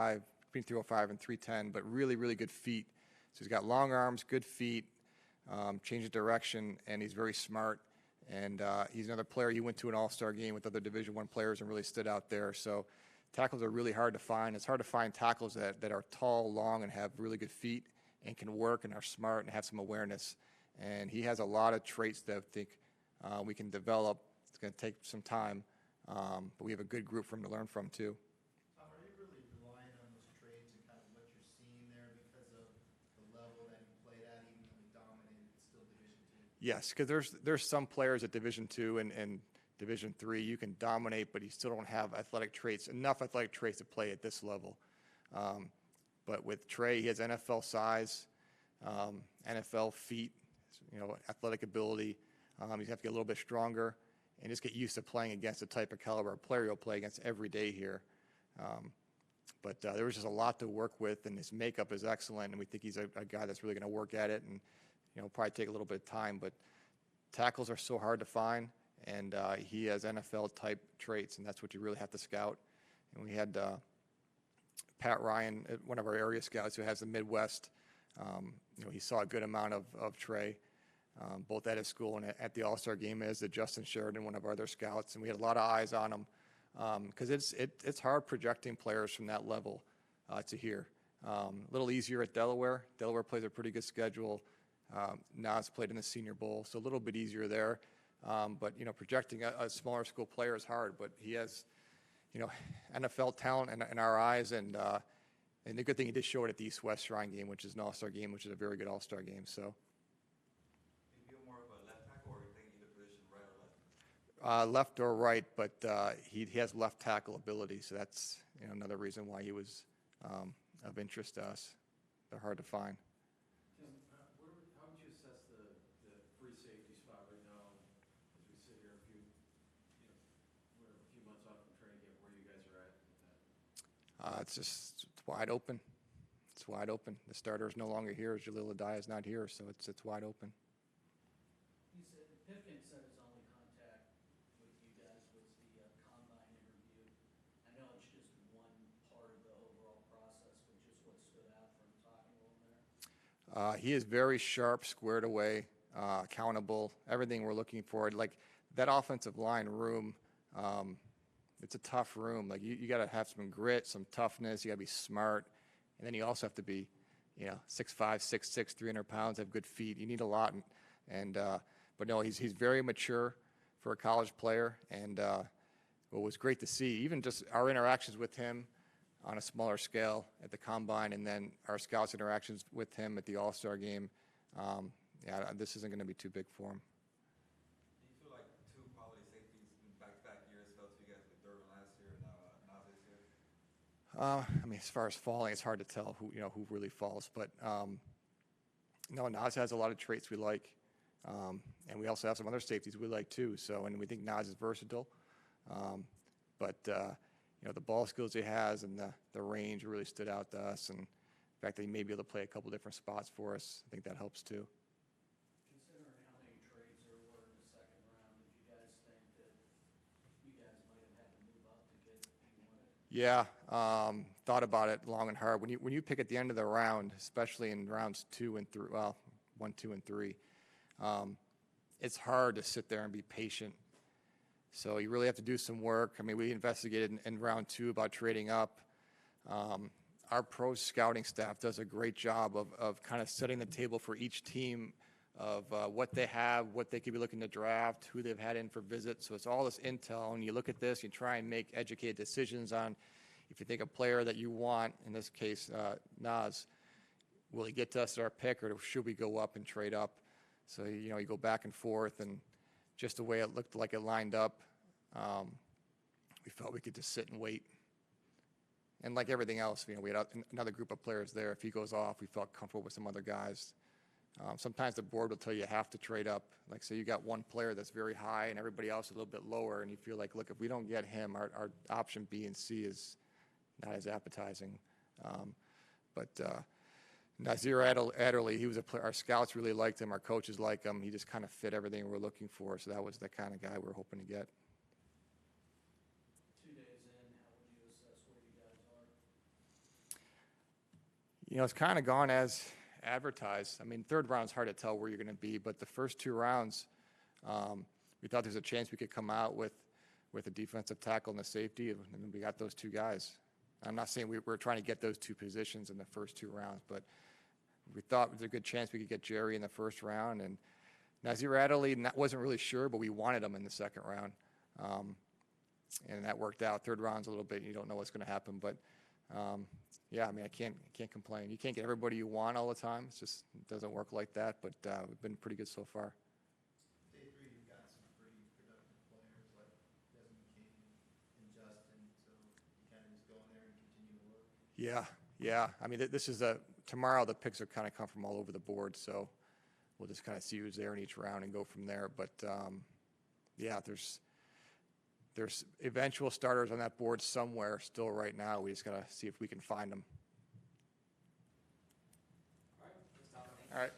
between 305 and 310, but really, really good feet. So he's got long arms, good feet, change of direction, and he's very smart. And he's another player. He went to an all-star game with other Division I players and really stood out there. So tackles are really hard to find. It's hard to find tackles that are tall, long, and have really good feet and can work and are smart and have some awareness. And he has a lot of traits that I think we can develop. It's going to take some time, but we have a good group for him to learn from, too. Tom, are you really relying on those traits and kind of what you're seeing there because of the level that he played at, even though he dominated, it's still Division II? Yes, because there's some players at Division II and Division III you can dominate, but you still don't have enough athletic traits to play at this level. But with Trey, he has NFL size, NFL feet, athletic ability. He's have to get a little bit stronger and just get used to playing against the type of caliber of player you'll play against every day here. But there was just a lot to work with, and his makeup is excellent, and we think he's a guy that's really going to work at it, and probably take a little bit of time. But tackles are so hard to find, and he has NFL-type traits, and that's what you really have to scout. And we had Pat Ryan, one of our area scouts who has the Midwest. He saw a good amount of Trey, both at his school and at the All-Star game, as did Justin Sheridan, one of our other scouts, and we had a lot of eyes on him because it's hard projecting players from that level to here. A little easier at Delaware. Delaware plays a pretty good schedule. Nas played in the Senior Bowl, so a little bit easier there. But projecting a smaller school player is hard. But he has, NFL talent in our eyes, and the good thing he did show it at the East-West Shrine game, which is an All-Star game, which is a very good All-Star game. So. Do you feel more of a left tackle, or you think either position, right or left? Left or right, but he has left tackle ability, so that's another reason why he was of interest to us. They're hard to find. Tim, how would you assess the free safety spot right now as we sit here we're a few months off from training camp, where you guys are at with that? It's wide open. It's wide open. The starter is no longer here. Jalil Adai is not here, so it's wide open. He said Pipkin said his only contact with you guys was the combine interview. I know it's just one part of the overall process, but just what stood out from talking to him there? He is very sharp, squared away, accountable, everything we're looking for. Like that offensive line room, it's a tough room. Like you got to have some grit, some toughness. You got to be smart, and then you also have to be, 6'5", 6'6", 300 pounds, have good feet. You need a lot, but no, he's very mature for a college player, and what was great to see, even just our interactions with him on a smaller scale at the combine, and then our scouts' interactions with him at the All-Star game. This isn't going to be too big for him. Do you feel like two quality safeties in back-to-back years fell to you guys with Durbin last year and now this year? As far as falling, it's hard to tell who really falls, but no, Nas has a lot of traits we like, and we also have some other safeties we like too. So, and we think Nas is versatile, but the ball skills he has and the range really stood out to us, and the fact that he may be able to play a couple different spots for us, I think that helps too. Considering how many trades there were in the second round, did you guys think that you guys might have had to move up to get what you wanted? Yeah, thought about it long and hard. When you pick at the end of the round, especially in rounds 2 and 3, 1, 2, and 3, it's hard to sit there and be patient. So you really have to do some work. We investigated in round 2 about trading up. Our pro scouting staff does a great job of kind of setting the table for each team of what they have, what they could be looking to draft, who they've had in for visits. So it's all this intel, and you look at this, you try and make educated decisions on if you think a player that you want, in this case, Nas, will he get to us at our pick, or should we go up and trade up? So, you go back and forth, and just the way it looked like it lined up, we felt we could just sit and wait. And like everything else, we had another group of players there. If he goes off, we felt comfortable with some other guys. Sometimes the board will tell you have to trade up. Like, say you got one player that's very high and everybody else a little bit lower, and you feel like, look, if we don't get him, our option B and C is not as appetizing. But Nazir Adderley, he was a player. Our scouts really liked him. Our coaches liked him. He just kind of fit everything we were looking for. So that was the kind of guy we were hoping to get. 2 days in, how would you assess where you guys are? You know, it's kind of gone as advertised. I mean, third round's hard to tell where you're going to be, but the first two rounds, we thought there's a chance we could come out with a defensive tackle and a safety, and then we got those two guys. I'm not saying we're trying to get those two positions in the first two rounds, but we thought there's a good chance we could get Jerry in the first round, and Nazir Adderley wasn't really sure, but we wanted him in the second round, and that worked out. Third round's a little bit, you don't know what's going to happen, but yeah, I mean, I can't complain. You can't get everybody you want all the time. It's just, it doesn't work like that, but we've been pretty good so far. Day three, you've got some pretty productive players like Desmond King and Justin, so you kind of just go in there and continue to work. Yeah. I mean, this is tomorrow the picks are kind of come from all over the board, so we'll just kind of see who's there in each round and go from there. But yeah, there's eventual starters on that board somewhere still right now. We just got to see if we can find them. All right, thanks, Tom. All right.